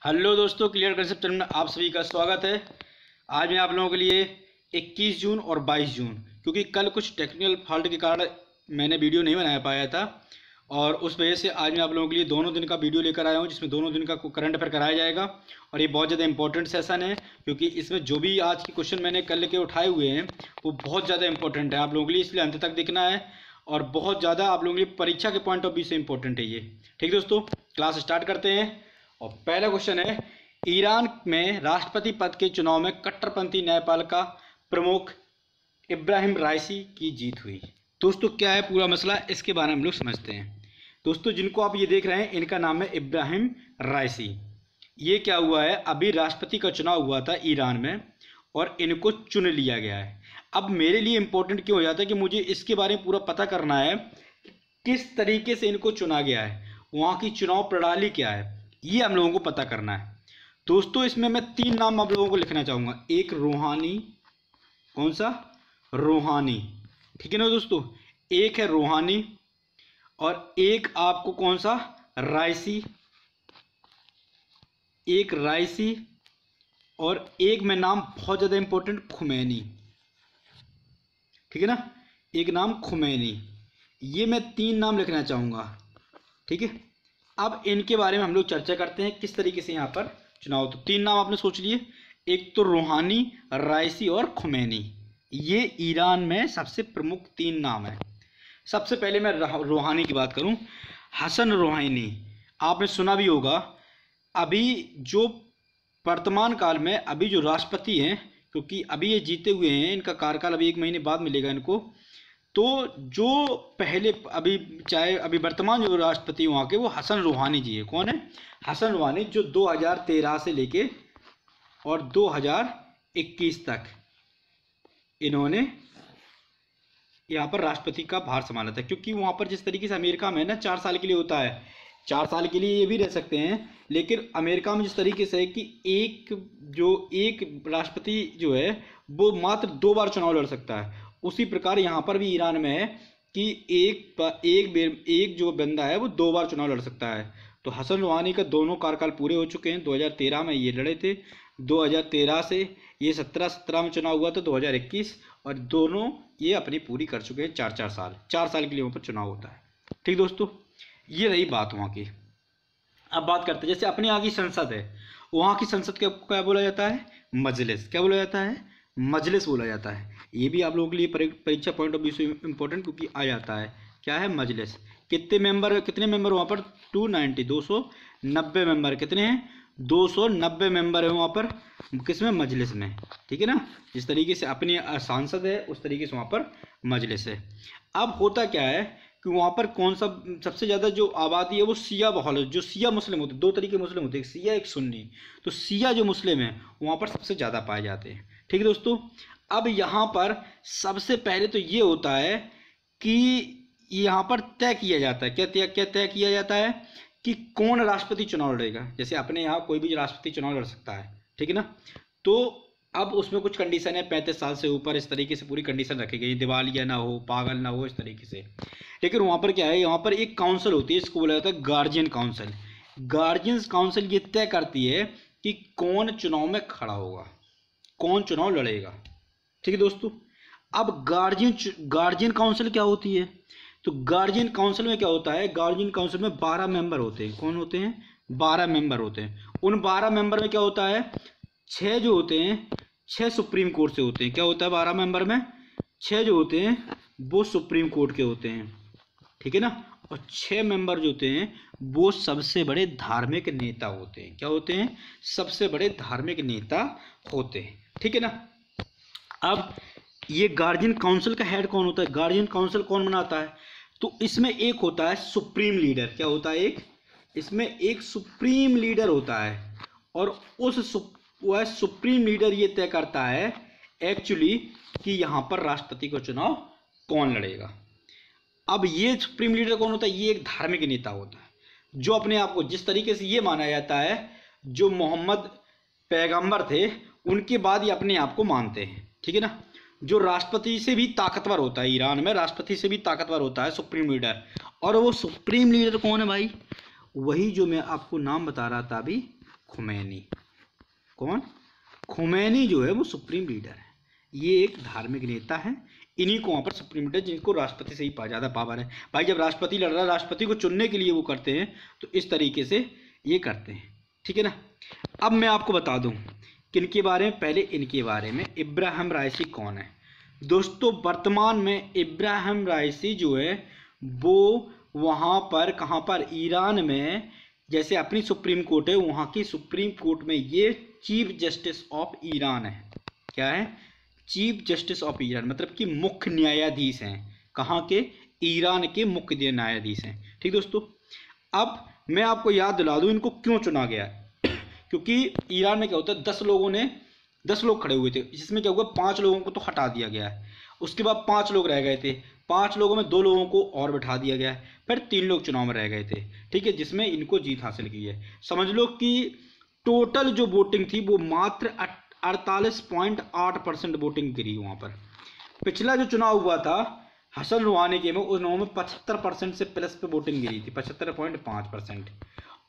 Hello दोस्तों, clear concept channel में आप सभी का स्वागत है। आज मैं आप लोगों के लिए 21 जून और 22 जून, क्योंकि कल कुछ टेक्निकल फॉल्ट के कारण मैंने वीडियो नहीं बना पाया था और उस वजह से आज मैं आप लोगों के लिए दोनों दिन का वीडियो लेकर आया हूं, जिसमें दोनों दिन का करंट अफेयर कराया जाएगा। और ये बहुत ज़्यादा इंपॉर्टेंट सेशन है, क्योंकि इसमें जो भी आज के क्वेश्चन मैंने कल के उठाए हुए हैं वो बहुत ज़्यादा इंपॉर्टेंट है आप लोगों के लिए, इसलिए अंत तक देखना है और बहुत ज़्यादा आप लोगों के लिए परीक्षा के पॉइंट ऑफ व्यू से इंपॉर्टेंट है ये। ठीक दोस्तों, क्लास स्टार्ट करते हैं। और पहला क्वेश्चन है, ईरान में राष्ट्रपति पद के चुनाव में कट्टरपंथी न्यायपाल का प्रमुख इब्राहिम राइसी की जीत हुई। दोस्तों क्या है पूरा मसला, इसके बारे में हम लोग समझते हैं। दोस्तों जिनको आप ये देख रहे हैं इनका नाम है इब्राहिम राइसी। ये क्या हुआ है, अभी राष्ट्रपति का चुनाव हुआ था ईरान में और इनको चुन लिया गया है। अब मेरे लिए इंपॉर्टेंट क्यों हो जाता है कि मुझे इसके बारे में पूरा पता करना है, किस तरीके से इनको चुना गया है, वहाँ की चुनाव प्रणाली क्या है, ये हम लोगों को पता करना है। दोस्तों इसमें मैं 3 नाम आप लोगों को लिखना चाहूँगा। एक रूहानी, कौन सा, रूहानी, ठीक है ना दोस्तों, एक है रूहानी और एक आपको कौन सा, राइसी, एक राइसी और एक में नाम बहुत ज़्यादा इंपॉर्टेंट खुमैनी, ठीक है ना, एक नाम खुमैनी। ये मैं 3 नाम लिखना चाहूँगा, ठीक है। अब इनके बारे में हम लोग चर्चा करते हैं किस तरीके से यहाँ पर चुनाव। तो 3 नाम आपने सोच लिए, एक तो रूहानी, राइसी और खुमैनी। ये ईरान में सबसे प्रमुख 3 नाम है। सबसे पहले मैं रूहानी की बात करूं, हसन रूहानी, आपने सुना भी होगा। अभी जो वर्तमान काल में अभी जो राष्ट्रपति हैं, क्योंकि अभी ये जीते हुए हैं, इनका कार्यकाल अभी 1 महीने बाद मिलेगा इनको, तो जो पहले अभी चाहे अभी वर्तमान जो राष्ट्रपति वहाँ के वो हसन रूहानी जी है। कौन है, हसन रूहानी, जो 2013 से लेके और 2021 तक इन्होंने यहाँ पर राष्ट्रपति का भार संभाला था। क्योंकि वहाँ पर जिस तरीके से अमेरिका में ना 4 साल के लिए होता है, 4 साल के लिए ये भी रह सकते हैं, लेकिन अमेरिका में जिस तरीके से है कि एक राष्ट्रपति जो है वो मात्र 2 बार चुनाव लड़ सकता है, उसी प्रकार यहाँ पर भी ईरान में है कि एक जो बंदा है वो 2 बार चुनाव लड़ सकता है। तो हसन रूहानी का दोनों कार्यकाल पूरे हो चुके हैं। 2013 में ये लड़े थे, 2013 से ये 17 में चुनाव हुआ था 2021, और दोनों ये अपनी पूरी कर चुके हैं 4 साल के लिए वहाँ पर चुनाव होता है। ठीक दोस्तों, ये रही बात वहाँ की। अब बात करते हैं, जैसे अपने यहाँ की संसद है, वहाँ की संसद को क्या बोला जाता है, मजलिस। क्या बोला जाता है, मजलिस बोला जाता है। ये भी आप लोगों के लिए परीक्षा पॉइंट ऑफ व्यू से इंपॉर्टेंट क्योंकि आ जाता है। क्या है, मजलिस। कितने मेंबर वहाँ पर, 290 मेंबर। कितने हैं, 290 मेंबर है वहाँ पर, किसमें, मजलिस में, ठीक है ना। जिस तरीके से अपनी सांसद है उस तरीके से वहाँ पर मजलिस है। अब होता क्या है कि वहाँ पर कौन सा सबसे ज़्यादा जो आबादी है वो सिया बहुल है। जो सिया मुस्लिम होते हैं, 2 तरीके मुस्लिम होते हैं, एक सिया एक सुन्नी। तो सिया जो मुस्लिम है वहाँ पर सबसे ज़्यादा पाए जाते हैं। ठीक है दोस्तों, अब यहाँ पर सबसे पहले तो ये होता है कि यहाँ पर तय किया जाता है, क्या तय किया जाता है कि कौन राष्ट्रपति चुनाव लड़ेगा। जैसे अपने यहाँ कोई भी राष्ट्रपति चुनाव लड़ सकता है, ठीक है ना। तो अब उसमें कुछ कंडीशन है, 35 साल से ऊपर, इस तरीके से पूरी कंडीशन रखी गई, दिवालिया ना हो, पागल ना हो, इस तरीके से। लेकिन वहाँ पर क्या है, यहाँ पर एक काउंसिल होती है, इसको बोला जाता है गार्जियन काउंसिल। गार्जियन काउंसिल ये तय करती है कि कौन चुनाव में खड़ा होगा, कौन चुनाव लड़ेगा। ठीक है दोस्तों, अब गार्जियन काउंसिल क्या होती है, तो गार्जियन काउंसिल में क्या होता है, गार्जियन काउंसिल में 12 मेंबर होते हैं। कौन होते हैं, 12 मेंबर होते हैं। उन 12 मेंबर में क्या होता है, 6 जो होते हैं 6 सुप्रीम कोर्ट से होते हैं। क्या होता है, 12 मेंबर में 6 जो होते हैं वो सुप्रीम कोर्ट के होते हैं, ठीक है ना। और 6 मेंबर जो होते हैं वो सबसे बड़े धार्मिक नेता होते हैं। क्या होते हैं, सबसे बड़े धार्मिक नेता होते हैं, ठीक है ना। अब ये गार्जियन काउंसिल का हेड कौन होता है, गार्जियन काउंसिल कौन बनाता है, तो इसमें एक होता है सुप्रीम लीडर। क्या होता है, इसमें एक सुप्रीम लीडर होता है, और वह सुप्रीम लीडर ये तय करता है एक्चुअली कि यहाँ पर राष्ट्रपति का चुनाव कौन लड़ेगा। अब ये सुप्रीम लीडर कौन होता है, ये एक धार्मिक नेता होता है, जो अपने आप को, जिस तरीके से ये माना जाता है जो मोहम्मद पैगंबर थे उनके बाद ये अपने आप को मानते हैं, ठीक है ना। जो राष्ट्रपति से भी ताकतवर होता है, ईरान में राष्ट्रपति से भी ताकतवर होता है सुप्रीम लीडर। और वो सुप्रीम लीडर कौन है भाई, वही जो मैं आपको नाम बता रहा था अभी, खुमैनी। कौन? खुमैनी जो है वो सुप्रीम लीडर है, ये एक धार्मिक नेता है। इन्हीं को वहाँ पर सुप्रीम लीडर, जिनको राष्ट्रपति से ही ज़्यादा पावर है। भाई जब राष्ट्रपति लड़ रहा है, राष्ट्रपति को चुनने के लिए वो करते हैं, तो इस तरीके से ये करते हैं, ठीक है ना। अब मैं आपको बता दूं किनके बारे में, पहले इनके बारे में। इब्राहिम राइसी कौन है दोस्तों? वर्तमान में इब्राहिम राइसी जो है वो वहाँ पर, कहाँ पर, ईरान में, जैसे अपनी सुप्रीम कोर्ट है, वहाँ की सुप्रीम कोर्ट में ये चीफ जस्टिस ऑफ ईरान है। क्या है? चीफ जस्टिस ऑफ ईरान, मतलब कि मुख्य न्यायाधीश हैं। कहाँ के? ईरान के मुख्य न्यायाधीश हैं। ठीक दोस्तों, अब मैं आपको याद दिला दूँ इनको क्यों चुना गया है। क्योंकि ईरान में क्या होता है, 10 लोग खड़े हुए थे, जिसमें क्या हुआ, 5 लोगों को तो हटा दिया गया है। उसके बाद 5 लोग रह गए थे, 5 लोगों में 2 लोगों को और बैठा दिया गया है, फिर 3 लोग चुनाव में रह गए थे, ठीक है, जिसमें इनको जीत हासिल की है। समझ लो कि टोटल जो वोटिंग थी वो मात्र 48.8% वोटिंग गिरी वहाँ पर। पिछला जो चुनाव हुआ था हसन रूहानी के में, उस चुनाव में 75% से प्लस पे वोटिंग गिरी थी, 75.5%।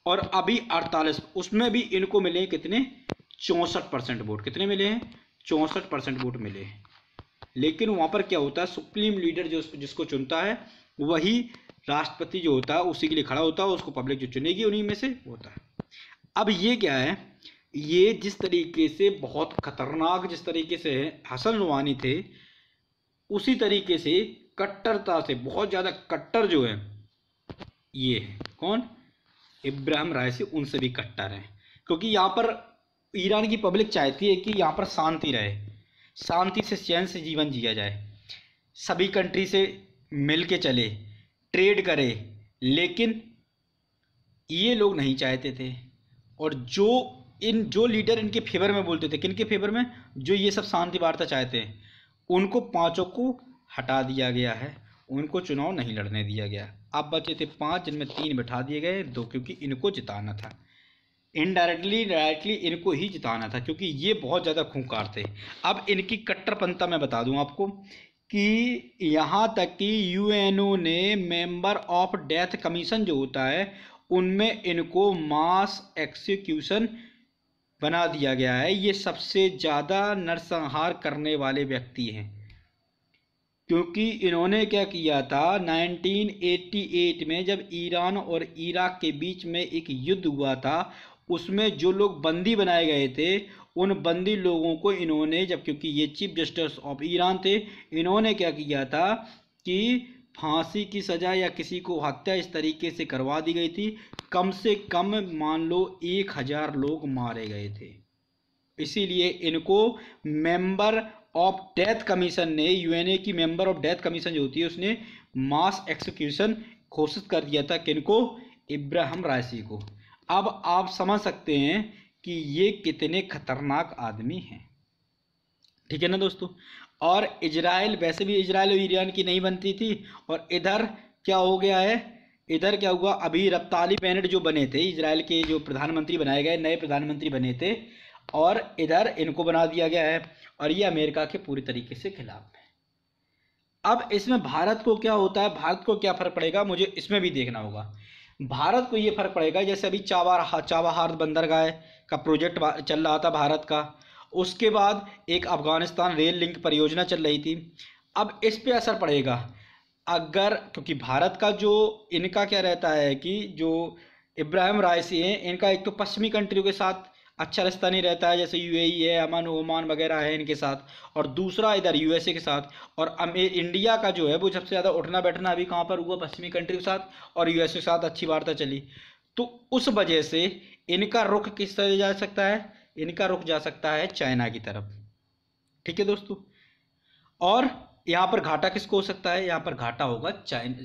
और अभी 48, उसमें भी इनको मिले कितने? 64% वोट। कितने मिले हैं? 64% वोट मिले हैं। लेकिन वहाँ पर क्या होता है, सुप्रीम लीडर जो जिसको चुनता है वही राष्ट्रपति जो होता है उसी के लिए खड़ा होता है, उसको पब्लिक जो चुनेगी उन्हीं में से होता है। अब ये क्या है, ये जिस तरीके से बहुत खतरनाक, जिस तरीके से हसन रूहानी थे, उसी तरीके से कट्टरता से बहुत ज़्यादा कट्टर जो है ये है। कौन? इब्राहिम राइसी उनसे भी कट्टर है। क्योंकि यहाँ पर ईरान की पब्लिक चाहती है कि यहाँ पर शांति रहे, शांति से चैन से जीवन जिया जाए, सभी कंट्री से मिल के चले, ट्रेड करे। लेकिन ये लोग नहीं चाहते थे। और जो लीडर इनके फेवर में बोलते थे, किनके फेवर में? जो ये सब शांति वार्ता चाहते हैं, उनको 5 को हटा दिया गया है, उनको चुनाव नहीं लड़ने दिया गया। अब बचे थे 5, जिनमें 3 बैठा दिए गए, 2 क्योंकि इनको जिताना था, इनडायरेक्टली डायरेक्टली इनको ही जिताना था, क्योंकि ये बहुत ज़्यादा खूंखार थे। अब इनकी कट्टरपंथा मैं बता दूं आपको कि यहाँ तक कि यूएनओ ने मेंबर ऑफ डेथ कमीशन जो होता है उनमें इनको मास एक्सिक्यूशन बना दिया गया है। ये सबसे ज़्यादा नरसंहार करने वाले व्यक्ति हैं, क्योंकि इन्होंने क्या किया था, 1988 में जब ईरान और इराक के बीच में एक युद्ध हुआ था, उसमें जो लोग बंदी बनाए गए थे, उन बंदी लोगों को इन्होंने, जब क्योंकि ये चीफ जस्टिस ऑफ ईरान थे, इन्होंने क्या किया था कि फांसी की सज़ा या किसी को हत्या इस तरीके से करवा दी गई थी। कम से कम मान लो 1000 लोग मारे गए थे। इसीलिए इनको मेंबर ऑफ डेथ कमीशन ने, यूएनए की मेंबर ऑफ डेथ कमीशन जो होती है, उसने मास एक्सिक्यूशन घोषित कर दिया था। किनको? इब्राहिम राइसी को। अब आप समझ सकते हैं कि ये कितने खतरनाक आदमी हैं, ठीक है ना दोस्तों। और इजराइल, वैसे भी इजराइल और ईरान की नहीं बनती थी, और इधर क्या हो गया है, इधर क्या हुआ, अभी नफ्ताली बेनेट जो बने थे, इजराइल के जो प्रधानमंत्री बनाए गए, नए प्रधानमंत्री बने थे, और इधर इनको बना दिया गया है, और ये अमेरिका के पूरी तरीके से खिलाफ है। अब इसमें भारत को क्या होता है, भारत को क्या फर्क पड़ेगा, मुझे इसमें भी देखना होगा। भारत को ये फर्क पड़ेगा, जैसे अभी चाबहार बंदरगाह का प्रोजेक्ट चल रहा था भारत का, उसके बाद एक अफगानिस्तान रेल लिंक परियोजना चल रही थी। अब इस पे असर पड़ेगा अगर, क्योंकि भारत का जो इनका क्या रहता है कि जो इब्राहिम राइसी हैं, इनका एक तो पश्चिमी कंट्रियों के साथ अच्छा रिश्ता नहीं रहता है, जैसे यूएई है, अमन ओमान वगैरह है इनके साथ, और दूसरा इधर यूएसए के साथ। और इंडिया का जो है वो सबसे ज़्यादा उठना बैठना अभी कहाँ पर हुआ, पश्चिमी कंट्री के साथ, और यूएसए के साथ अच्छी वार्ता चली। तो उस वजह से इनका रुख किस तरह जा सकता है, इनका रुख जा सकता है चाइना की तरफ, ठीक है दोस्तों। और यहाँ पर घाटा किसको हो सकता है, यहाँ पर घाटा होगा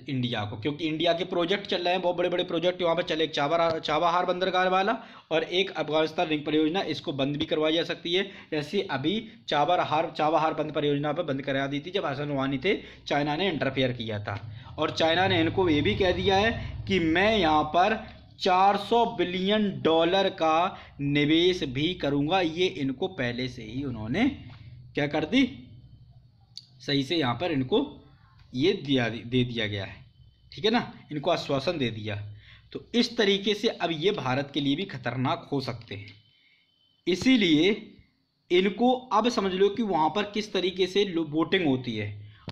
इंडिया को, क्योंकि इंडिया के प्रोजेक्ट चल रहे हैं, बहुत बड़े बड़े प्रोजेक्ट वहाँ पर चले, एक चाबहार बंदरगाह वाला और एक अफगानिस्तान रिंग परियोजना, इसको बंद भी करवाई जा सकती है। जैसे अभी चाबहार बंद परियोजना पर बंद करा दी थी, जब हसन रूहानी थे, चाइना ने इंटरफेयर किया था, और चाइना ने इनको ये भी कह दिया है कि मैं यहाँ पर $400 बिलियन का निवेश भी करूँगा। ये इनको पहले से ही उन्होंने क्या कर दी, सही से यहाँ पर इनको ये दे दिया गया है, ठीक है ना, इनको आश्वासन दे दिया। तो इस तरीके से अब ये भारत के लिए भी खतरनाक हो सकते हैं। इसीलिए इनको अब समझ लो कि वहाँ पर किस तरीके से वोटिंग होती है।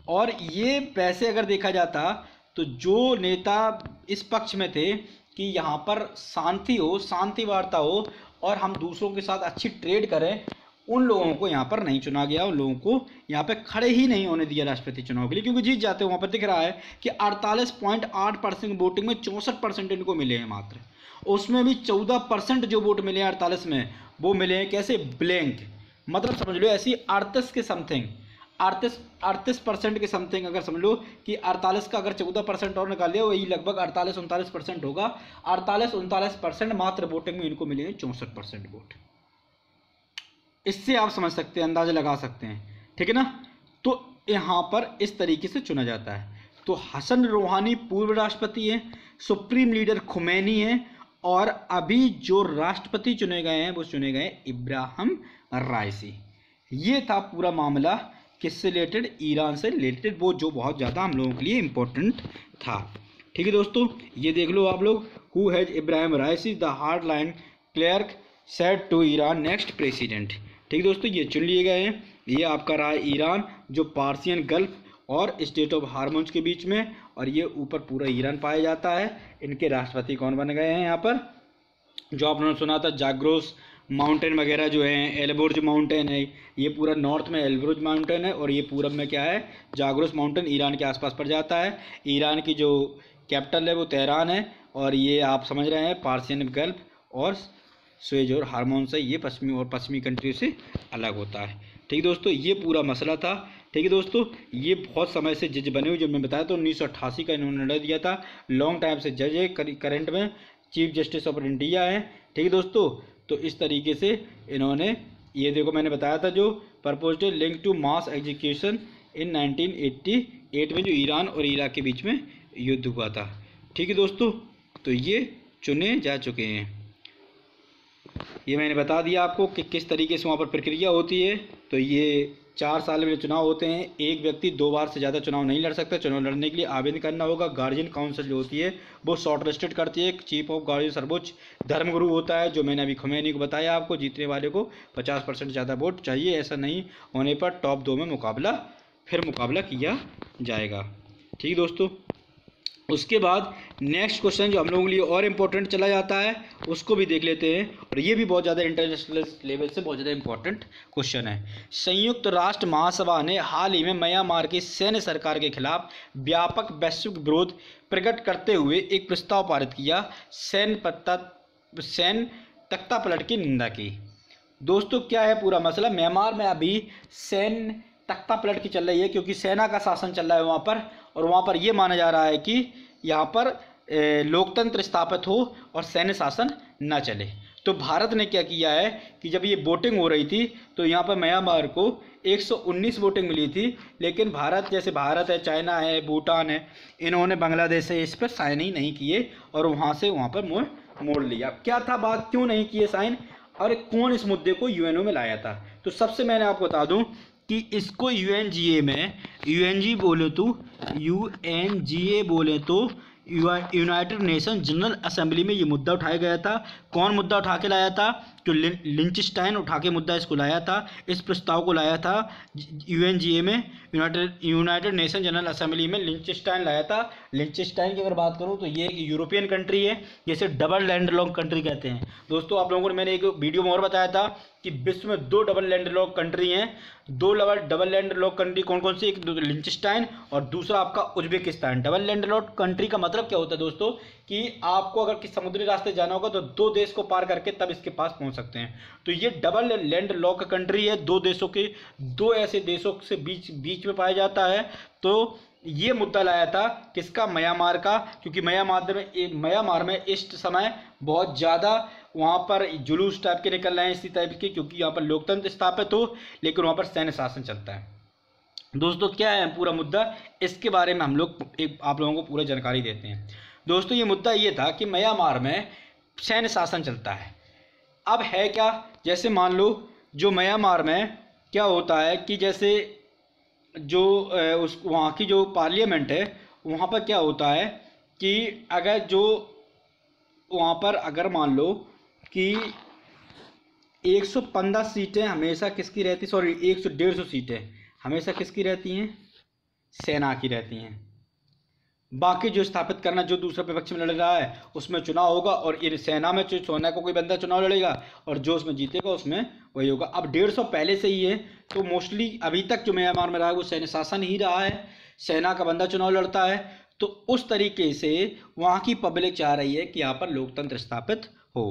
और ये वैसे अगर देखा जाता तो जो नेता इस पक्ष में थे कि यहाँ पर शांति हो, शांति वार्ता हो और हम दूसरों के साथ अच्छी ट्रेड करें, उन लोगों को यहाँ पर नहीं चुना गया। उन लोगों को यहाँ पे खड़े ही नहीं होने दिया राष्ट्रपति चुनाव के लिए, क्योंकि जीत जाते हैं। वहाँ पर दिख रहा है कि 48.8% वोटिंग में 64% इनको मिले हैं मात्र। उसमें भी 14% जो वोट मिले हैं 48 में, वो मिले हैं कैसे, ब्लैंक। मतलब समझ लो ऐसी 38 के समथिंग, 38% के समथिंग अगर समझ लो कि 48 का अगर 14% और निकाल दिया, वही लगभग 48-39% होगा। 48-39% मात्र वोटिंग में इनको मिले हैं 64% वोट। इससे आप समझ सकते हैं, अंदाजा लगा सकते हैं, ठीक है ना। तो यहाँ पर इस तरीके से चुना जाता है। तो हसन रूहानी पूर्व राष्ट्रपति हैं, सुप्रीम लीडर खुमैनी हैं, और अभी जो राष्ट्रपति चुने गए हैं वो चुने गए इब्राहिम राइसी। ये था पूरा मामला किससे रिलेटेड, ईरान से रिलेटेड, वो जो बहुत ज़्यादा हम लोगों के लिए इम्पोर्टेंट था। ठीक है दोस्तों, ये देख लो आप लोग, who has Ebrahim Raisi the hard line clerk said to Iran next president. ठीक है दोस्तों, ये चुन लिए गए हैं। ये आपका रहा है ईरान, जो पार्सियन गल्फ और स्टेट ऑफ हार्मोन्स के बीच में, और ये ऊपर पूरा ईरान पाया जाता है। इनके राष्ट्रपति कौन बन गए हैं यहाँ पर, जो आपने सुना था जाग्रोस माउंटेन वगैरह जो है, एल्बुर्ज माउंटेन है, ये पूरा नॉर्थ में एल्बुर्ज माउंटेन है, और ये पूरब में क्या है, जाग्रोस माउंटेन ईरान के आसपास पड़ जाता है। ईरान की जो कैपिटल है वो तेहरान है, और ये आप समझ रहे हैं पार्सियन गल्फ और स्वेज और हार्मोन से ये पश्चिमी कंट्री से अलग होता है। ठीक है दोस्तों, ये पूरा मसला था। ठीक है दोस्तों, ये बहुत समय से जज बने हुए, जब मैं बताया तो 1988 का इन्होंने निर्णय दिया था। लॉन्ग टाइम से जज है, करंट में चीफ जस्टिस ऑफ इंडिया है। ठीक है दोस्तों, तो इस तरीके से इन्होंने, ये देखो मैंने बताया था जो proposed link to mass execution in 1988 में जो ईरान और इराक के बीच में युद्ध हुआ था। ठीक है दोस्तों, तो ये चुने जा चुके हैं। ये मैंने बता दिया आपको कि किस तरीके से वहाँ पर प्रक्रिया होती है। तो ये 4 साल में चुनाव होते हैं। एक व्यक्ति 2 बार से ज़्यादा चुनाव नहीं लड़ सकता। चुनाव लड़ने के लिए आवेदन करना होगा। गार्जियन काउंसिल जो होती है वो शॉर्ट लिस्टेड करती है। चीफ ऑफ गार्जियन सर्वोच्च धर्मगुरु होता है, जो मैंने अभी खुमैनी को बताया आपको। जीतने वाले को 50% ज़्यादा वोट चाहिए। ऐसा नहीं होने पर टॉप 2 में मुकाबला किया जाएगा। ठीक है दोस्तों, उसके बाद नेक्स्ट क्वेश्चन जो हम लोगों के लिए और इम्पोर्टेंट चला जाता है उसको भी देख लेते हैं, और ये भी बहुत ज़्यादा इंटरनेशनल लेवल से बहुत ज़्यादा इम्पोर्टेंट क्वेश्चन है। संयुक्त राष्ट्र महासभा ने हाल ही में म्यांमार की सैन्य सरकार के खिलाफ व्यापक वैश्विक विरोध प्रकट करते हुए एक प्रस्ताव पारित किया। सैन्य तख्ता पलट की निंदा की। दोस्तों क्या है पूरा मसला, म्यांमार में अभी सैन्य तख्ता पलट की चल रही है, क्योंकि सेना का शासन चल रहा है वहाँ पर, और वहाँ पर यह माना जा रहा है कि यहाँ पर लोकतंत्र स्थापित हो और सैन्य शासन न चले। तो भारत ने क्या किया है कि जब ये वोटिंग हो रही थी तो यहाँ पर म्यांमार को 119 वोटिंग मिली थी, लेकिन भारत, जैसे भारत है, चाइना है, भूटान है, इन्होंने बांग्लादेश से इस पर साइन ही नहीं किए और वहाँ से वहाँ पर मोड़ लिया। क्या था बात, क्यों नहीं किए साइन, और कौन इस मुद्दे को यूएनओ में लाया था? तो सबसे मैंने आपको बता दूं कि इसको यूएनजीए में, यूएनजी बोले तो यूनाइटेड नेशन जनरल असेंबली में ये मुद्दा उठाया गया था। कौन मुद्दा उठा के लाया था? जो लिंचस्टाइन उठा के मुद्दा इसको लाया था, इस प्रस्ताव को लाया था यूएनजीए में, यूनाइटेड नेशन जनरल असेंबली में लिंचस्टाइन लाया था। लिंचस्टाइन की अगर बात करूं तो ये एक यूरोपियन कंट्री है, जिसे डबल लैंडलॉक कंट्री कहते हैं। दोस्तों आप लोगों को मैंने एक वीडियो में और बताया था कि विश्व में 2 डबल लैंडलॉक कंट्री हैं। 2 डबल लैंडलॉक कंट्री कौन कौन सी? एक लिंचस्टाइन और दूसरा आपका उज्बेकिस्तान। डबल लैंडलॉक कंट्री का मतलब क्या होता है दोस्तों, कि आपको अगर किसी समुद्री रास्ते जाना होगा तो 2 देश को पार करके तब इसके पास पहुंच सकते हैं। तो ये डबल लैंडलॉक कंट्री है, 2 देशों के, 2 ऐसे देशों से बीच में पाया जाता है। तो ये मुद्दा लाया था किसका? म्यांमार का, क्योंकि म्यांमार में इस समय बहुत ज़्यादा वहाँ पर जुलूस टाइप के निकल रहे हैं, इसी टाइप के, क्योंकि यहाँ पर लोकतंत्र स्थापित हो लेकिन वहाँ पर सैन्य शासन चलता है। दोस्तों क्या है पूरा मुद्दा, इसके बारे में हम लोग आप लोगों को पूरा जानकारी देते हैं। दोस्तों ये मुद्दा ये था कि म्यांमार में सैन्य शासन चलता है। अब है क्या, जैसे मान लो जो म्यांमार में क्या होता है कि जैसे जो उस वहाँ की जो पार्लियामेंट है, वहाँ पर क्या होता है कि अगर जो वहाँ पर अगर मान लो कि 115 सीटें हमेशा किसकी रहती, सॉरी 150 सीटें हमेशा किसकी रहती हैं, सेना की रहती हैं। बाकी जो स्थापित करना, जो दूसरा विपक्ष में लड़ रहा है उसमें चुनाव होगा, और इन सेना में जो सेना को कोई बंदा चुनाव लड़ेगा और जो उसमें जीतेगा उसमें वही होगा। अब 150 पहले से ही है, तो मोस्टली अभी तक जो म्यांमार में रहा है वो सैन्य शासन ही रहा है, सेना का बंदा चुनाव लड़ता है। तो उस तरीके से वहाँ की पब्लिक चाह रही है कि यहाँ पर लोकतंत्र स्थापित हो।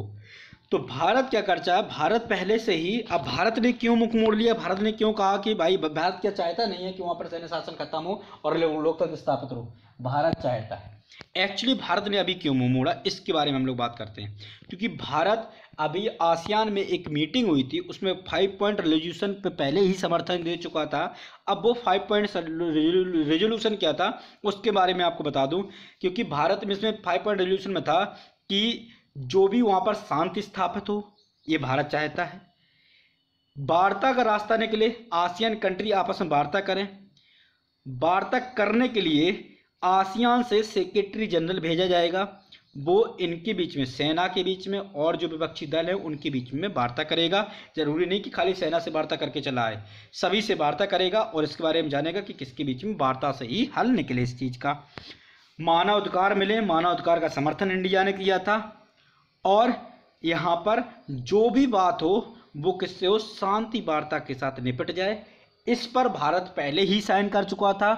तो भारत क्या करता है, भारत पहले से ही, अब भारत ने क्यों मुख मोड़ लिया, भारत ने क्यों कहा कि भाई भारत क्या चाहता नहीं है कि वहाँ पर सैन्य शासन खत्म हो और लोकतंत्र स्थापित हो, भारत चाहता है। एक्चुअली भारत ने अभी क्यों मुंह मोड़ा, इसके बारे में हम लोग बात करते हैं। क्योंकि भारत अभी आसियान में एक मीटिंग हुई थी, उसमें 5 पॉइंट रेजोल्यूशन पे पहले ही समर्थन दे चुका था। अब वो 5 पॉइंट रेजोल्यूशन क्या था उसके बारे में आपको बता दूं, क्योंकि भारत में इसमें 5 पॉइंट रेजोल्यूशन में था कि जो भी वहाँ पर शांति स्थापित हो, ये भारत चाहता है। वार्ता का रास्ता निकले, आसियान कंट्री आपस में वार्ता करें, वार्ता करने के लिए आसियान से सेक्रेटरी जनरल भेजा जाएगा, वो इनके बीच में, सेना के बीच में और जो विपक्षी दल है उनके बीच में वार्ता करेगा। जरूरी नहीं कि खाली सेना से वार्ता करके चला आए, सभी से वार्ता करेगा और इसके बारे में जानेगा कि किसके बीच में वार्ता से ही हल निकले इस चीज़ का। मानवाधिकार मिले, मानवाधिकार का समर्थन इंडिया ने किया था, और यहाँ पर जो भी बात हो वो किससे हो, शांति वार्ता के साथ निपट जाए। इस पर भारत पहले ही साइन कर चुका था,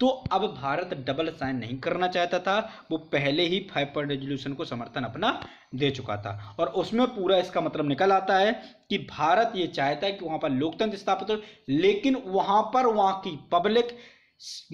तो अब भारत डबल साइन नहीं करना चाहता था, वो पहले ही 5 पॉइंट रेजोल्यूशन को समर्थन अपना दे चुका था। और उसमें पूरा इसका मतलब निकल आता है कि भारत ये चाहता है कि वहाँ पर लोकतंत्र स्थापित हो, लेकिन वहाँ पर वहाँ की पब्लिक,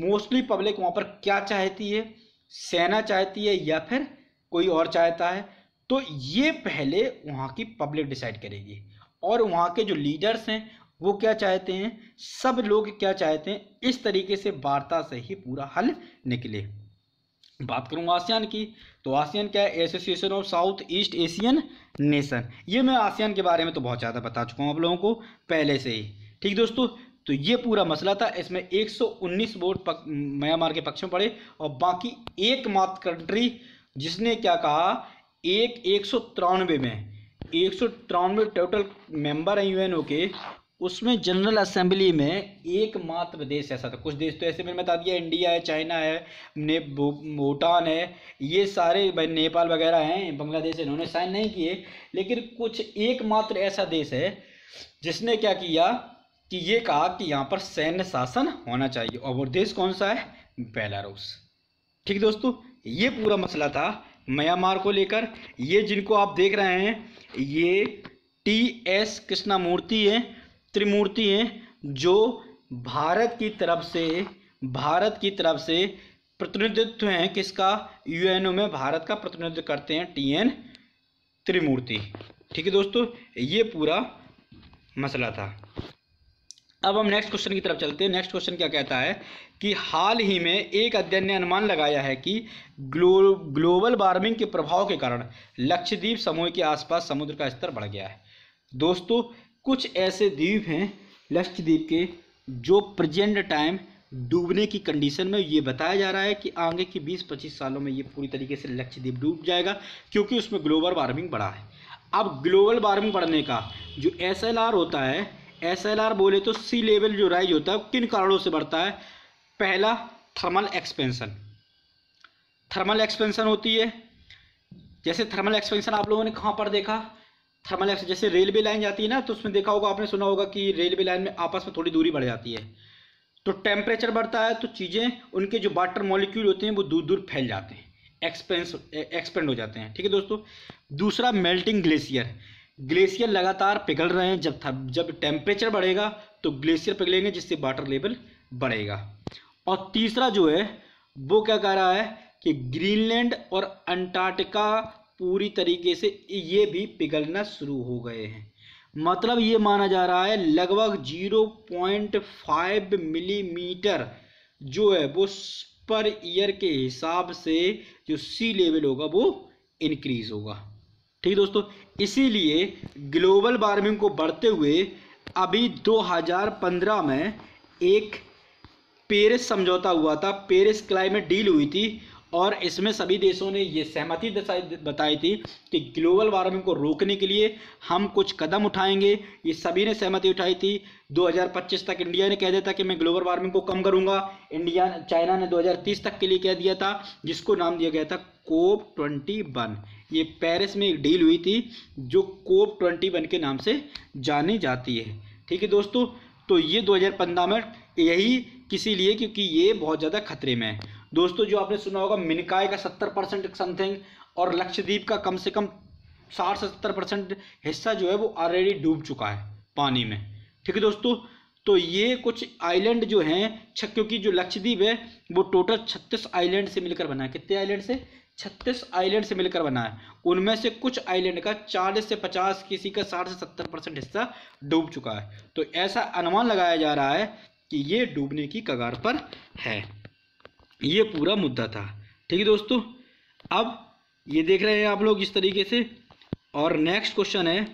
मोस्टली पब्लिक वहाँ पर क्या चाहती है, सेना चाहती है या फिर कोई और चाहता है, तो ये पहले वहाँ की पब्लिक डिसाइड करेगी। और वहाँ के जो लीडर्स हैं वो क्या चाहते हैं, सब लोग क्या चाहते हैं, इस तरीके से वार्ता से ही पूरा हल निकले। बात करूँगा आसियान की, तो आसियान क्या है, association of south east Asian nation. ये मैं आसियान के बारे में तो बहुत ज़्यादा बता चुका हूँ आप लोगों को पहले से ही, ठीक दोस्तों। तो ये पूरा मसला था, इसमें 119 वोट म्यांमार के पक्ष में पड़े, और बाकी एकमात्र कंट्री जिसने क्या कहा, 193 में 193 टोटल मेंबर हैं यूएनओ के, उसमें जनरल असेंबली में एकमात्र देश ऐसा था। कुछ देश तो ऐसे मैंने बता दिया, इंडिया है, चाइना है, भूटान है, ये सारे भाई, नेपाल वगैरह हैं, बांग्लादेश, इन्होंने साइन नहीं किए। लेकिन कुछ एकमात्र ऐसा देश है जिसने क्या किया कि ये कहा कि यहाँ पर सैन्य शासन होना चाहिए, और वो देश कौन सा है, बेलारूस। ठीक दोस्तों, ये पूरा मसला था म्यांमार को लेकर। ये जिनको आप देख रहे हैं, ये टी.एस. कृष्णामूर्ति हैं, त्रिमूर्ति हैं, जो भारत की तरफ से प्रतिनिधित्व हैं, किसका, यूएनओ में भारत का प्रतिनिधित्व करते हैं टी.एन. त्रिमूर्ति। ठीक है दोस्तों, ये पूरा मसला था। अब हम नेक्स्ट क्वेश्चन की तरफ चलते हैं। नेक्स्ट क्वेश्चन क्या कहता है कि हाल ही में एक अध्ययन ने अनुमान लगाया है कि ग्लोबल वार्मिंग के प्रभाव के कारण लक्षद्वीप समूह के आसपास समुद्र का स्तर बढ़ गया है। दोस्तों, कुछ ऐसे द्वीप हैं लक्षद्वीप के जो प्रेजेंट टाइम डूबने की कंडीशन में, ये बताया जा रहा है कि आगे की 20-25 सालों में ये पूरी तरीके से लक्षद्वीप डूब जाएगा, क्योंकि उसमें ग्लोबल वार्मिंग बढ़ा है। अब ग्लोबल वार्मिंग बढ़ने का जो SLR होता है, SLR बोले तो सी लेवल जो राइज होता है, किन कारणों से बढ़ता है। पहला, थर्मल एक्सपेंशन। थर्मल एक्सपेंशन होती है, जैसे थर्मल एक्सपेंशन आप लोगों ने कहाँ पर देखा, थर्मल एक्सपेंशन जैसे रेलवे लाइन जाती है ना, तो उसमें देखा होगा, आपने सुना होगा कि रेलवे लाइन में आपस में थोड़ी दूरी बढ़ जाती है, तो टेम्परेचर बढ़ता है, तो चीज़ें, उनके जो वाटर मॉलिक्यूल होते हैं वो दूर दूर फैल जाते हैं, एक्सपेंड हो जाते हैं। ठीक है दोस्तों। दूसरा, मेल्टिंग ग्लेशियर। ग्लेशियर लगातार पिघल रहे हैं, जब टेम्परेचर बढ़ेगा तो ग्लेशियर पिघलेंगे, जिससे वाटर लेवल बढ़ेगा। और तीसरा जो है वो क्या कह रहा है कि ग्रीनलैंड और अंटार्कटिका पूरी तरीके से ये भी पिघलना शुरू हो गए हैं। मतलब ये माना जा रहा है लगभग 0.5 मिलीमीटर जो है वो पर ईयर के हिसाब से जो सी लेवल होगा वो इंक्रीज होगा। ठीक दोस्तों, इसीलिए ग्लोबल वार्मिंग को बढ़ते हुए अभी 2015 में एक पेरिस समझौता हुआ था, पेरिस क्लाइमेट डील हुई थी, और इसमें सभी देशों ने ये सहमति बताई थी कि ग्लोबल वार्मिंग को रोकने के लिए हम कुछ कदम उठाएंगे। ये सभी ने सहमति उठाई थी। 2025 तक इंडिया ने कह दिया था कि मैं ग्लोबल वार्मिंग को कम करूंगा। चाइना ने 2030 तक के लिए कह दिया था, जिसको नाम दिया गया था COP21। ये पेरिस में एक डील हुई थी जो COP21 के नाम से जानी जाती है। ठीक है दोस्तों, तो ये 2015 में यही किसी लिए क्योंकि ये बहुत ज़्यादा खतरे में है। दोस्तों जो आपने सुना होगा मिनिकॉय का 70% समथिंग और लक्षद्वीप का कम से कम 60 से 70% हिस्सा जो है वो ऑलरेडी डूब चुका है पानी में। ठीक है दोस्तों, तो ये कुछ आइलैंड जो हैं, क्योंकि जो लक्षद्वीप है वो टोटल 36 आइलैंड से मिलकर बना है। कितने आइलैंड से? 36 आइलैंड से मिलकर बना है। उनमें से कुछ आइलैंड का 40 से 50, किसी का 60 से 70% हिस्सा डूब चुका है। तो ऐसा अनुमान लगाया जा रहा है कि ये डूबने की कगार पर है। ये पूरा मुद्दा था। ठीक है दोस्तों, अब ये देख रहे हैं आप लोग इस तरीके से। और नेक्स्ट क्वेश्चन है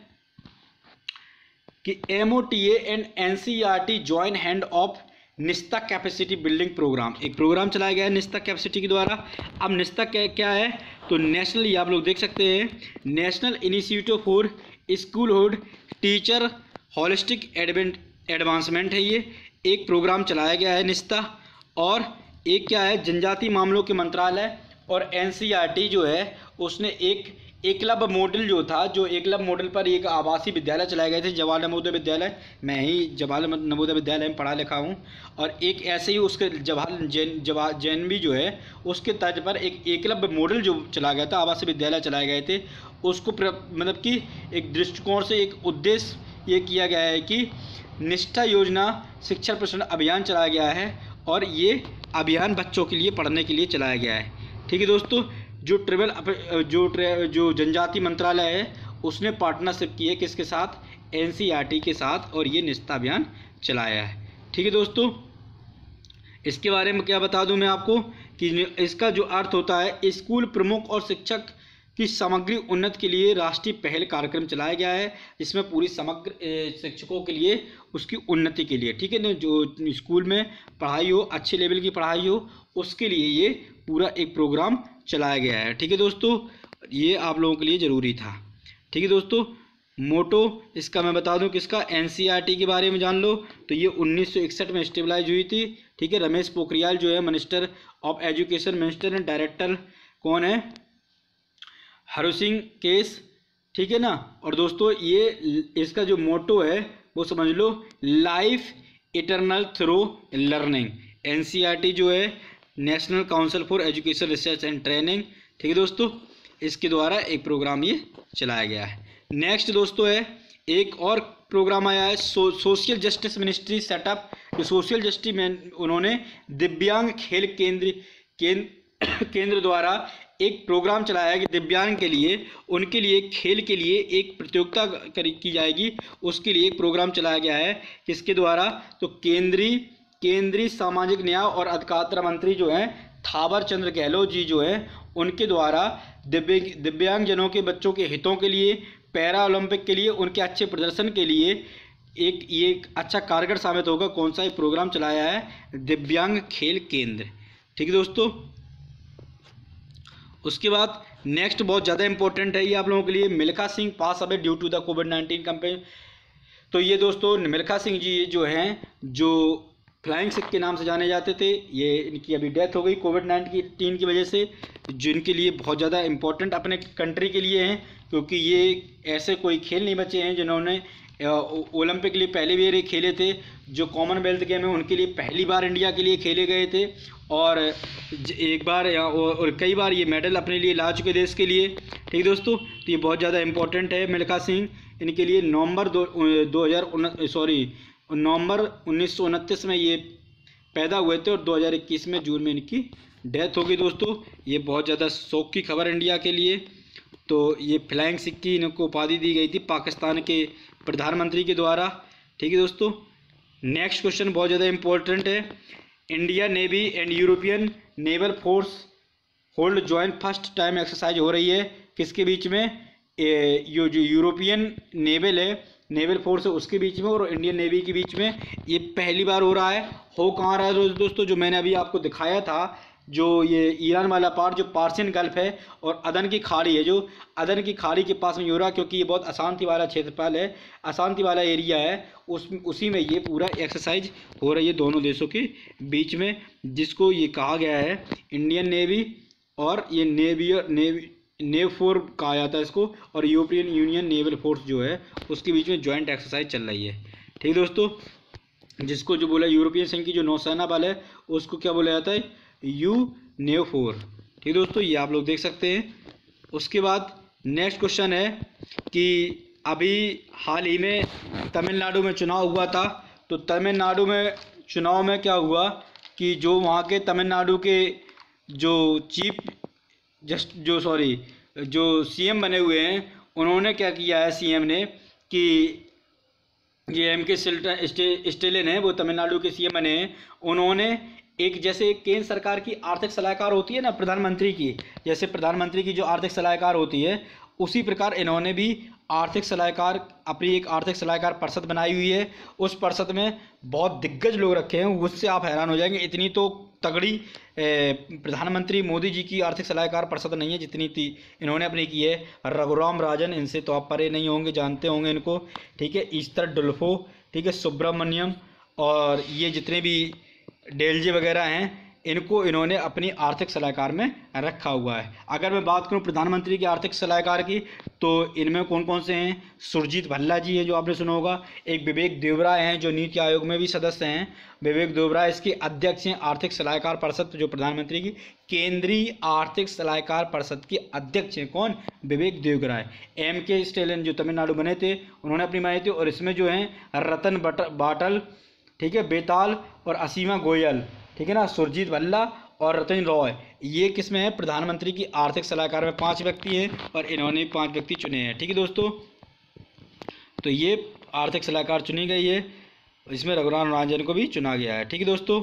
कि MOTA and NCERT join hand of NISHTHA capacity building programme. एक प्रोग्राम चलाया गया है निस्ता कैपेसिटी के द्वारा। अब निस्ता क्या है? तो नेशनल, ये आप लोग देख सकते हैं, national initiative for school head teacher holistic advancement है। ये एक प्रोग्राम चलाया गया है निस्ता। और एक क्या है, जनजातीय मामलों के मंत्रालय और NCERT जो है उसने एक एकलव्य मॉडल जो था, जो एकलव्य मॉडल पर एक आवासीय विद्यालय चलाए गए थे, जवाहर नवोदय विद्यालय। मैं ही जवाहर नवोदय विद्यालय में पढ़ा लिखा हूँ। और एक ऐसे ही उसके जवाहर JNV जो है उसके तर्ज पर एक एकलव्य मॉडल जो चला गया था, आवासीय विद्यालय चलाए गए थे। उसको मतलब कि एक दृष्टिकोण से एक उद्देश्य ये किया गया है कि निष्ठा योजना शिक्षा प्रसारण अभियान चलाया गया है और ये अभियान बच्चों के लिए पढ़ने के लिए चलाया गया है। ठीक है दोस्तों, जो जनजातीय मंत्रालय है उसने पार्टनरशिप की है किसके साथ? NCERT के साथ, और ये निस्ता अभियान चलाया है। ठीक है दोस्तों, इसके बारे में क्या बता दूं मैं आपको कि इसका जो अर्थ होता है, स्कूल प्रमुख और शिक्षक की समग्र उन्नति के लिए राष्ट्रीय पहल कार्यक्रम चलाया गया है, जिसमें पूरी समग्र शिक्षकों के लिए उसकी उन्नति के लिए, ठीक है ना, जो स्कूल में पढ़ाई हो, अच्छे लेवल की पढ़ाई हो, उसके लिए ये पूरा एक प्रोग्राम चलाया गया है। ठीक है दोस्तों, ये आप लोगों के लिए ज़रूरी था। ठीक है दोस्तों, मोटो इसका मैं बता दूं किसका, NCERT के बारे में जान लो। तो ये 1961 में स्टेबलाइज हुई थी। ठीक है, रमेश पोखरियाल जो है minister of education, minister and director कौन है? हरसिंह केस। ठीक है ना। और दोस्तों ये इसका जो मोटो है वो समझ लो, life eternal through learning. NCERT जो है national council for education research and training. ठीक है दोस्तों, इसके द्वारा एक प्रोग्राम ये चलाया गया है। नेक्स्ट दोस्तों है एक और प्रोग्राम आया है, सोशल जस्टिस मिनिस्ट्री सेटअप। जो सोशल जस्टिस में उन्होंने दिव्यांग खेल केंद्र द्वारा एक प्रोग्राम चलाया है कि दिव्यांग के लिए, उनके लिए खेल के लिए एक प्रतियोगिता की जाएगी। उसके लिए एक प्रोग्राम चलाया गया है किसके द्वारा? तो केंद्रीय सामाजिक न्याय और अधिकारिता मंत्री जो हैं थावर चंद गहलोत जी जो हैं, उनके द्वारा दिव्यांगजनों के बच्चों के हितों के लिए, पैरा ओलंपिक के लिए, उनके अच्छे प्रदर्शन के लिए ये अच्छा कारगर साबित होगा। कौन सा एक प्रोग्राम चलाया है? दिव्यांग खेल केंद्र। ठीक है दोस्तों, उसके बाद नेक्स्ट बहुत ज़्यादा इंपॉर्टेंट है ये आप लोगों के लिए, Milkha Singh pass away due to the कोविड-19 कैंपेन। तो ये दोस्तों मिल्खा सिंह जी जो हैं, जो फ्लाइंग सिख के नाम से जाने जाते थे, ये इनकी अभी डेथ हो गई कोविड-19 की वजह से, जिनके लिए बहुत ज़्यादा इम्पोर्टेंट अपने कंट्री के लिए हैं, क्योंकि ये ऐसे कोई खेल नहीं बचे हैं जिन्होंने ओलंपिक के लिए पहले भी ये खेले थे। जो कॉमनवेल्थ गेम है उनके लिए पहली बार इंडिया के लिए खेले गए थे, और एक बार और कई बार ये मेडल अपने लिए ला चुके देश के लिए। ठीक है दोस्तों, तो ये बहुत ज़्यादा इम्पोर्टेंट है मिल्खा सिंह। इनके लिए नवंबर 1929 में ये पैदा हुए थे और 2021 में जून में इनकी डेथ हो गई। दोस्तों ये बहुत ज़्यादा शौक की खबर इंडिया के लिए। तो ये फ्लाइंग सिख की इनको उपाधि दी गई थी पाकिस्तान के प्रधानमंत्री के द्वारा। ठीक है दोस्तों, नेक्स्ट क्वेश्चन बहुत ज़्यादा इम्पोर्टेंट है। India navy and European naval force hold joint first time exercise हो रही है किसके बीच में? जो यूरोपियन नेवल फोर्स है उसके बीच में और इंडियन नेवी के बीच में ये पहली बार हो रहा है। हो कहाँ रहा है दोस्तों? जो मैंने अभी आपको दिखाया था, जो ये ईरान वाला पार्ट जो पार्शियन गल्फ है और अदन की खाड़ी है, जो अदन की खाड़ी के पास में ये हो रहा, क्योंकि ये बहुत अशांति वाला क्षेत्रफल है, अशांति वाला एरिया है, उसी में ये पूरा एक्सरसाइज हो रही है दोनों देशों के बीच में, जिसको ये कहा गया है इंडियन नेवी और ये नेव फोर कहा जाता है इसको, और यूरोपियन यूनियन नेवल फोर्स जो है उसके बीच में जॉइंट एक्सरसाइज चल रही है। ठीक दोस्तों, जिसको जो बोला यूरोपियन संघ की जो नौसेना बल है उसको क्या बोला जाता है, यू नेव फोर। ठीक दोस्तों, ये आप लोग देख सकते हैं। उसके बाद नेक्स्ट क्वेश्चन है कि अभी हाल ही में तमिलनाडु में चुनाव हुआ था, तो तमिलनाडु में चुनाव में क्या हुआ कि जो वहाँ के तमिलनाडु के जो जो सीएम बने हुए हैं, उन्होंने क्या किया है, सीएम ने, कि ये एम के स्टेलिन है, वो तमिलनाडु के सीएम बने हैं। उन्होंने एक, जैसे केंद्र सरकार की आर्थिक सलाहकार होती है ना प्रधानमंत्री की, जैसे प्रधानमंत्री की जो आर्थिक सलाहकार होती है, उसी प्रकार इन्होंने भी आर्थिक सलाहकार, अपनी एक आर्थिक सलाहकार परिषद बनाई हुई है। उस परिषद में बहुत दिग्गज लोग रखे हैं, उससे आप हैरान हो जाएंगे, इतनी तो तगड़ी प्रधानमंत्री मोदी जी की आर्थिक सलाहकार परिषद नहीं है जितनी थी इन्होंने अपनी की है। रघुराम राजन, इनसे तो आप परे नहीं होंगे, जानते होंगे इनको। ठीक है, ईस्टर डुल्फो, ठीक है, सुब्रमण्यम, और ये जितने भी डेलजे वगैरह हैं, इनको इन्होंने अपनी आर्थिक सलाहकार में रखा हुआ है। अगर मैं बात करूं प्रधानमंत्री की आर्थिक सलाहकार की, तो इनमें कौन कौन से हैं, सुरजीत भल्ला जी हैं जो आपने सुना होगा, एक विवेक देवराय हैं जो नीति आयोग में भी सदस्य हैं, विवेक देवराय इसके अध्यक्ष हैं। आर्थिक सलाहकार परिषद जो प्रधानमंत्री की केंद्रीय आर्थिक सलाहकार परिषद के अध्यक्ष हैं, कौन, विवेक देवराय। एम के स्टेलिन जो तमिलनाडु बने थे, उन्होंने अपनी बनाई थी, और इसमें जो हैं रतन बाटल, ठीक है, बेताल और असीमा गोयल, ठीक है ना, सुरजीत भल्ला और रतन रॉय, ये किस में है, प्रधानमंत्री की आर्थिक सलाहकार में 5 व्यक्ति हैं, और इन्होंने 5 व्यक्ति चुने हैं। ठीक है दोस्तों, तो ये आर्थिक सलाहकार चुनी गई है, इसमें रघुराम राजन को भी चुना गया है। ठीक है दोस्तों,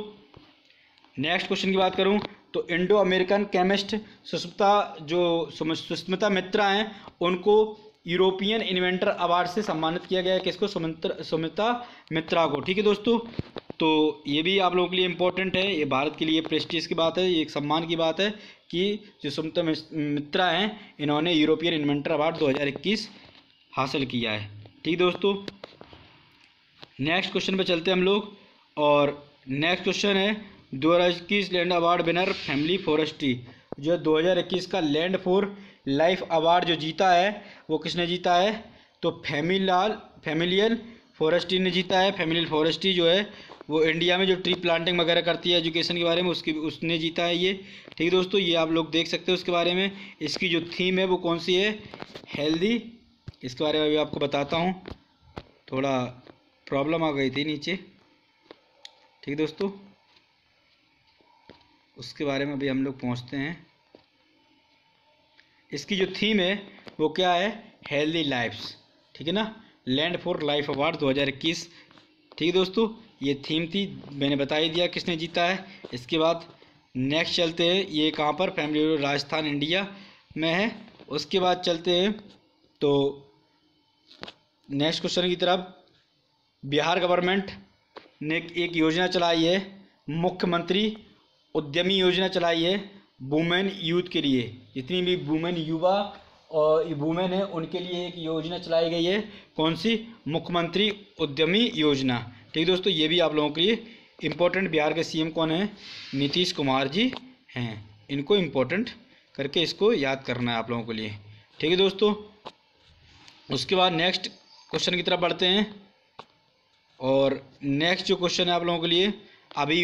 नेक्स्ट क्वेश्चन की बात करूं तो इंडो अमेरिकन केमिस्ट सुष्मिता मित्रा हैं, उनको यूरोपियन इन्वेंटर अवार्ड से सम्मानित किया गया है। किसको, सुष्मिता मित्रा को। ठीक है दोस्तों, तो ये भी आप लोगों के लिए इम्पोर्टेंट है, ये भारत के लिए प्रेस्टीज की बात है, ये एक सम्मान की बात है कि जो सुष्मिता मित्रा हैं, इन्होंने यूरोपियन इन्वेंटर अवार्ड 2021 हासिल किया है। ठीक दोस्तों, नेक्स्ट क्वेश्चन पे चलते हैं हम लोग, और नेक्स्ट क्वेश्चन है 2021 land award winner family forestry, जो 2021 का लैंड फॉर लाइफ अवार्ड जो जीता है, वो किसने जीता है, तो फैमिलियल फॉरेस्ट्री ने जीता है। फैमिलियल फॉरेस्ट्री जो है वो इंडिया में जो ट्री प्लांटिंग वगैरह करती है एजुकेशन के बारे में, उसने जीता है ये। ठीक दोस्तों, ये आप लोग देख सकते हो उसके बारे में। इसकी जो थीम है वो कौन सी है, हेल्दी। इसके बारे में भी आपको बताता हूँ, थोड़ा प्रॉब्लम आ गई थी नीचे। ठीक दोस्तों, उसके बारे में भी हम लोग पहुँचते हैं। इसकी जो थीम है वो क्या है, हेल्दी लाइफ्स। ठीक है ना, लैंड फॉर लाइफ अवार्ड 2021। ठीक है दोस्तों, ये थीम थी, मैंने बता ही दिया किसने जीता है। इसके बाद नेक्स्ट चलते हैं, ये कहाँ पर, फैमिली राजस्थान इंडिया में है। उसके बाद चलते हैं तो नेक्स्ट क्वेश्चन की तरफ। बिहार गवर्नमेंट ने एक योजना चलाई है, मुख्यमंत्री उद्यमी योजना चलाई है वुमेन यूथ के लिए। जितनी भी वुमेन युवा और वुमेन है उनके लिए एक योजना चलाई गई है, कौन सी, मुख्यमंत्री उद्यमी योजना। ठीक दोस्तों, ये भी आप लोगों के लिए इम्पोर्टेंट। बिहार के सीएम कौन है, नीतीश कुमार जी हैं, इनको इम्पोर्टेंट करके इसको याद करना है आप लोगों के लिए। ठीक है दोस्तों, उसके बाद नेक्स्ट क्वेश्चन की तरफ बढ़ते हैं, और नेक्स्ट जो क्वेश्चन है आप लोगों के लिए, अभी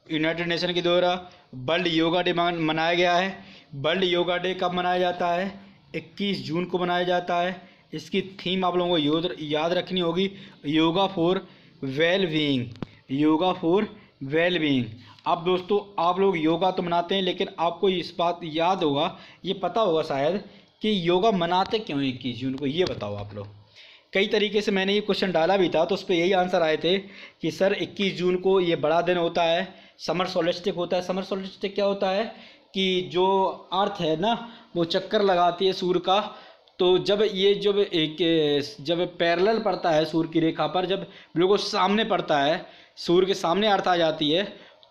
यूनाइटेड नेशन के द्वारा वर्ल्ड योगा डे मनाया गया है। वर्ल्ड योगा डे कब मनाया जाता है, 21 जून को मनाया जाता है। इसकी थीम आप लोगों को याद रखनी होगी, yoga for well being, yoga for well being. अब दोस्तों, आप लोग योगा तो मनाते हैं, लेकिन आपको इस बात याद होगा, ये पता होगा शायद कि योगा मनाते क्यों 21 जून को, ये बताओ आप लोग। कई तरीके से मैंने ये क्वेश्चन डाला भी था, तो उस पर यही आंसर आए थे कि सर 21 जून को ये बड़ा दिन होता है, समर सोलिस्टिक होता है। समर सोलिस्टिक क्या होता है कि जो अर्थ है ना वो चक्कर लगाती है सूर्य का, तो जब ये जब पैरेलल पड़ता है सूर्य की रेखा पर, जब बिल्कुल सामने पड़ता है, सूर्य के सामने अर्थ आ जाती है,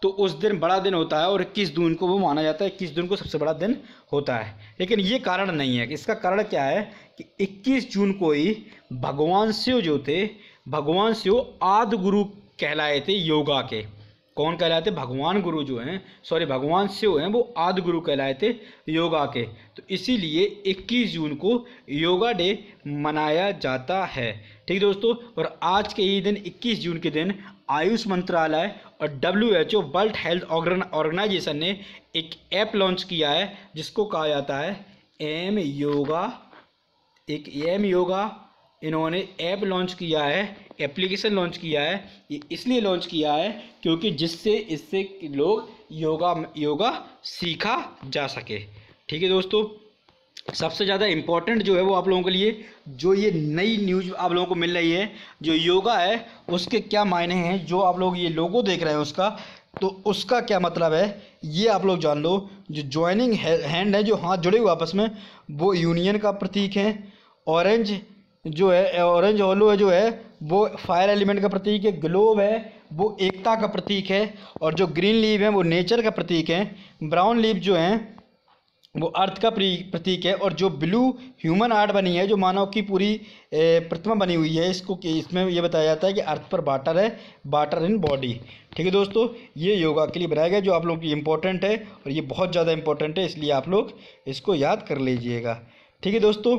तो उस दिन बड़ा दिन होता है और 21 जून को वो माना जाता है, 21 जून को सबसे बड़ा दिन होता है। लेकिन ये कारण नहीं है। इसका कारण क्या है कि 21 जून को ही भगवान शिव जो थे, भगवान शिव आदि गुरु कहलाए थे योगा के। कौन कहलाए थे? भगवान गुरु जो हैं, सॉरी भगवान शिव हैं, वो आदि गुरु कहलाए थे योगा के। तो इसीलिए 21 जून को योगा डे मनाया जाता है। ठीक है दोस्तों। और आज के ही दिन 21 जून के दिन आयुष मंत्रालय और WHO वर्ल्ड हेल्थ ऑर्गेनाइजेशन ने एक ऐप लॉन्च किया है जिसको कहा जाता है एम योगा। एक एम योगा इन्होंने ऐप लॉन्च किया है, एप्लीकेशन लॉन्च किया है। ये इसलिए लॉन्च किया है क्योंकि इससे लोग योगा सीखा जा सके। ठीक है दोस्तों। सबसे ज़्यादा इम्पोर्टेंट जो है वो आप लोगों के लिए जो ये नई न्यूज़ आप लोगों को मिल रही है, जो योगा है उसके क्या मायने हैं, जो आप लोग ये लोगो देख रहे हैं उसका, तो उसका क्या मतलब है ये आप लोग जान लो। जो ज्वाइनिंग हैंड है, जो हाथ जुड़े हुए आपस में, वो यूनियन का प्रतीक है। ऑरेंज जो है, ऑरेंज होलो है जो है वो फायर एलिमेंट का प्रतीक है। ग्लोब है वो एकता का प्रतीक है। और जो ग्रीन लीव है वो नेचर का प्रतीक है। ब्राउन लीव जो है वो अर्थ का प्रतीक है। और जो ब्लू ह्यूमन आर्ट बनी है, जो मानव की पूरी प्रतिमा बनी हुई है, इसमें ये बताया जाता है कि अर्थ पर वाटर है, वाटर इन बॉडी। ठीक है दोस्तों। ये योगा के लिए बनाया गया, जो आप लोगों की इम्पोर्टेंट है और ये बहुत ज़्यादा इम्पोर्टेंट है, इसलिए आप लोग इसको याद कर लीजिएगा। ठीक है दोस्तों।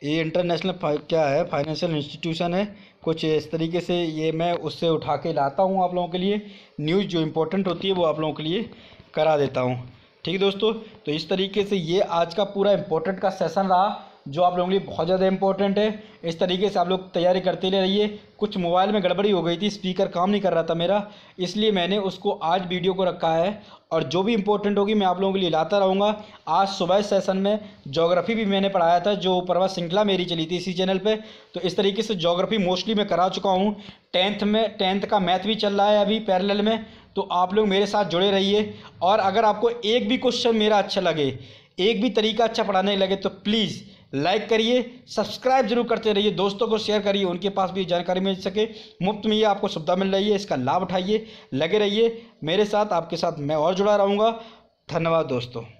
ये इंटरनेशनल क्या है, फाइनेंशियल इंस्टीट्यूशन है कुछ इस तरीके से। ये मैं उससे उठा के लाता हूँ आप लोगों के लिए, न्यूज़ जो इम्पोर्टेंट होती है वो आप लोगों के लिए करा देता हूँ। ठीक है दोस्तों। तो इस तरीके से ये आज का पूरा इम्पोर्टेंट का सेशन रहा, जो आप लोगों के लिए बहुत ज़्यादा इंपॉर्टेंट है। इस तरीके से आप लोग तैयारी करते रहिए। कुछ मोबाइल में गड़बड़ी हो गई थी, स्पीकर काम नहीं कर रहा था मेरा, इसलिए मैंने उसको आज वीडियो को रखा है। और जो भी इंपॉर्टेंट होगी मैं आप लोगों के लिए लाता रहूँगा। आज सुबह सेशन में ज्योग्राफी भी मैंने पढ़ाया था, जो पर्वत श्रृंखला मेरी चली थी इसी चैनल पे। तो इस तरीके से ज्योग्राफी मोस्टली मैं करा चुका हूँ। 10th का मैथ भी चल रहा है अभी पैरेलल में, तो आप लोग मेरे साथ जुड़े रहिए। और अगर आपको एक भी क्वेश्चन मेरा अच्छा लगे, एक भी तरीका अच्छा पढ़ाने लगे, तो प्लीज़ लाइक करिए, सब्सक्राइब जरूर करते रहिए, दोस्तों को शेयर करिए, उनके पास भी जानकारी मिल सके। मुफ्त में ये आपको सुविधा मिल रही है, इसका लाभ उठाइए, लगे रहिए मेरे साथ, आपके साथ मैं और जुड़ा रहूँगा। धन्यवाद दोस्तों।